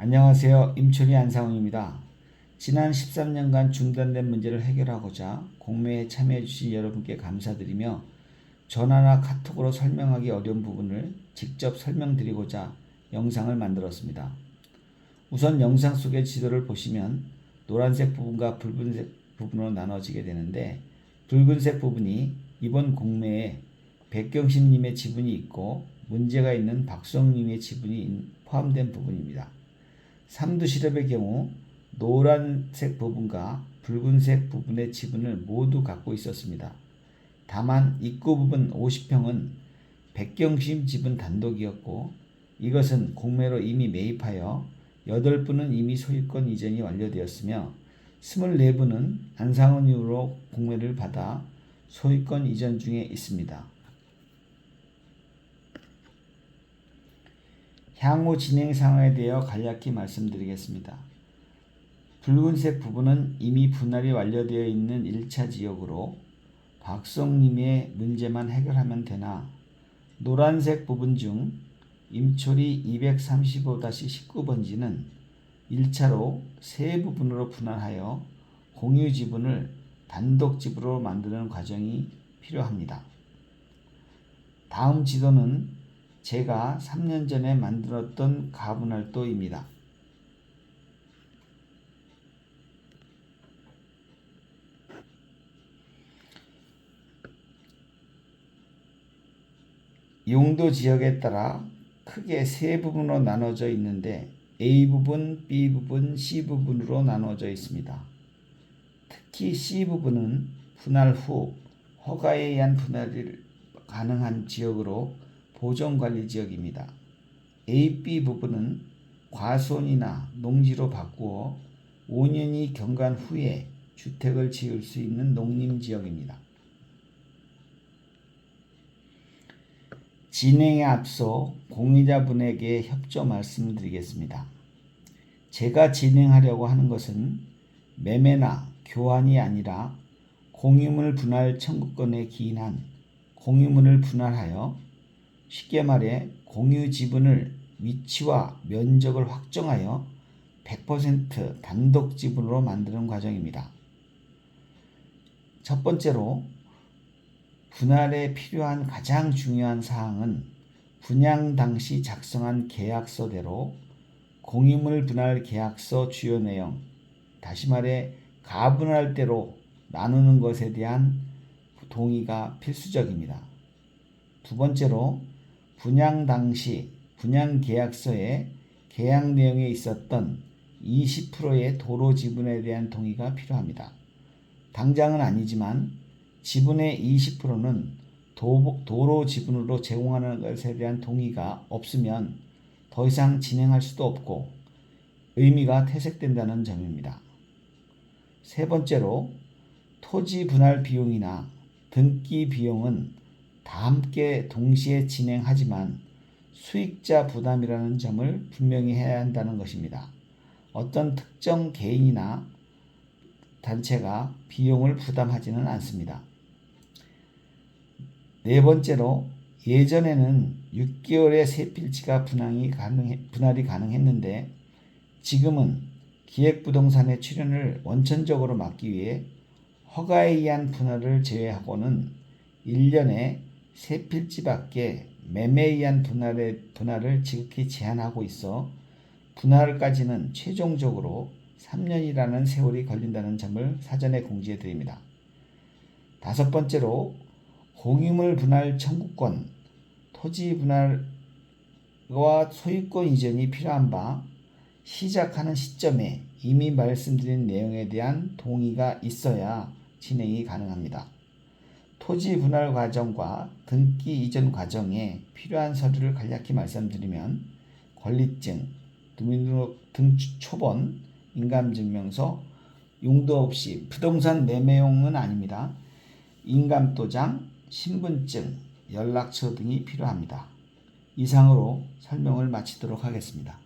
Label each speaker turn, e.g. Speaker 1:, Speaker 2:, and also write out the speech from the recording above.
Speaker 1: 안녕하세요. 임철이 안상훈입니다. 지난 13년간 중단된 문제를 해결하고자 공매에 참여해 주신 여러분께 감사드리며 전화나 카톡으로 설명하기 어려운 부분을 직접 설명드리고자 영상을 만들었습니다. 우선 영상 속의 지도를 보시면 노란색 부분과 붉은색 부분으로 나눠지게 되는데, 붉은색 부분이 이번 공매에 백경심님의 지분이 있고 문제가 있는 박수홍님의 지분이 포함된 부분입니다. 삼두실업의 경우 노란색 부분과 붉은색 부분의 지분을 모두 갖고 있었습니다. 다만 입구 부분 50평은 백경심 지분 단독이었고, 이것은 공매로 이미 매입하여 8분은 이미 소유권 이전이 완료되었으며 24분은 안상훈 이후로 공매를 받아 소유권 이전 중에 있습니다. 향후 진행 상황에 대하여 간략히 말씀드리겠습니다. 붉은색 부분은 이미 분할이 완료되어 있는 1차 지역으로 박수홍님의 문제만 해결하면 되나, 노란색 부분 중 임초리 235-19번지는 1차로 세 부분으로 분할하여 공유 지분을 단독 지분으로 만드는 과정이 필요합니다. 다음 지도는 제가 3년 전에 만들었던 가분할도입니다. 용도 지역에 따라 크게 세 부분으로 나눠져 있는데 A 부분, B 부분, C 부분으로 나눠져 있습니다. 특히 C 부분은 분할 후 허가에 의한 분할이 가능한 지역으로 보존관리 지역입니다. A, B 부분은 과수원이나 농지로 바꾸어 5년이 경과한 후에 주택을 지을 수 있는 농림지역입니다. 진행에 앞서 공유자분에게 협조 말씀드리겠습니다. 제가 진행하려고 하는 것은 매매나 교환이 아니라 공유물 분할 청구권에 기인한 공유물을 분할하여, 쉽게 말해 공유 지분을 위치와 면적을 확정하여 100% 단독 지분으로 만드는 과정입니다. 첫 번째로 분할에 필요한 가장 중요한 사항은 분양 당시 작성한 계약서대로 공유물 분할 계약서 주요 내용, 다시 말해 가분할 대로 나누는 것에 대한 동의가 필수적입니다. 두 번째로 분양 당시 분양 계약서에 계약 내용에 있었던 20%의 도로 지분에 대한 동의가 필요합니다. 당장은 아니지만 지분의 20%는 도로 지분으로 제공하는 것에 대한 동의가 없으면 더 이상 진행할 수도 없고 의미가 퇴색된다는 점입니다. 세 번째로 토지 분할 비용이나 등기 비용은 다 함께 동시에 진행하지만 수익자 부담이라는 점을 분명히 해야 한다는 것입니다. 어떤 특정 개인이나 단체가 비용을 부담하지는 않습니다. 네 번째로, 예전에는 6개월의 세필지가 분할이 가능했는데 지금은 기획부동산의 출연을 원천적으로 막기 위해 허가에 의한 분할을 제외하고는 1년에 세필지밖에 매매에 의한 분할을 지극히 제한하고 있어 분할까지는 최종적으로 3년이라는 세월이 걸린다는 점을 사전에 공지해 드립니다. 다섯 번째로, 공유물 분할 청구권, 토지 분할과 소유권 이전이 필요한 바 시작하는 시점에 이미 말씀드린 내용에 대한 동의가 있어야 진행이 가능합니다. 토지 분할 과정과 등기 이전 과정에 필요한 서류를 간략히 말씀드리면 권리증, 주민등록 초본, 인감증명서, 용도 없이 부동산 매매용은 아닙니다. 인감도장, 신분증, 연락처 등이 필요합니다. 이상으로 설명을 마치도록 하겠습니다.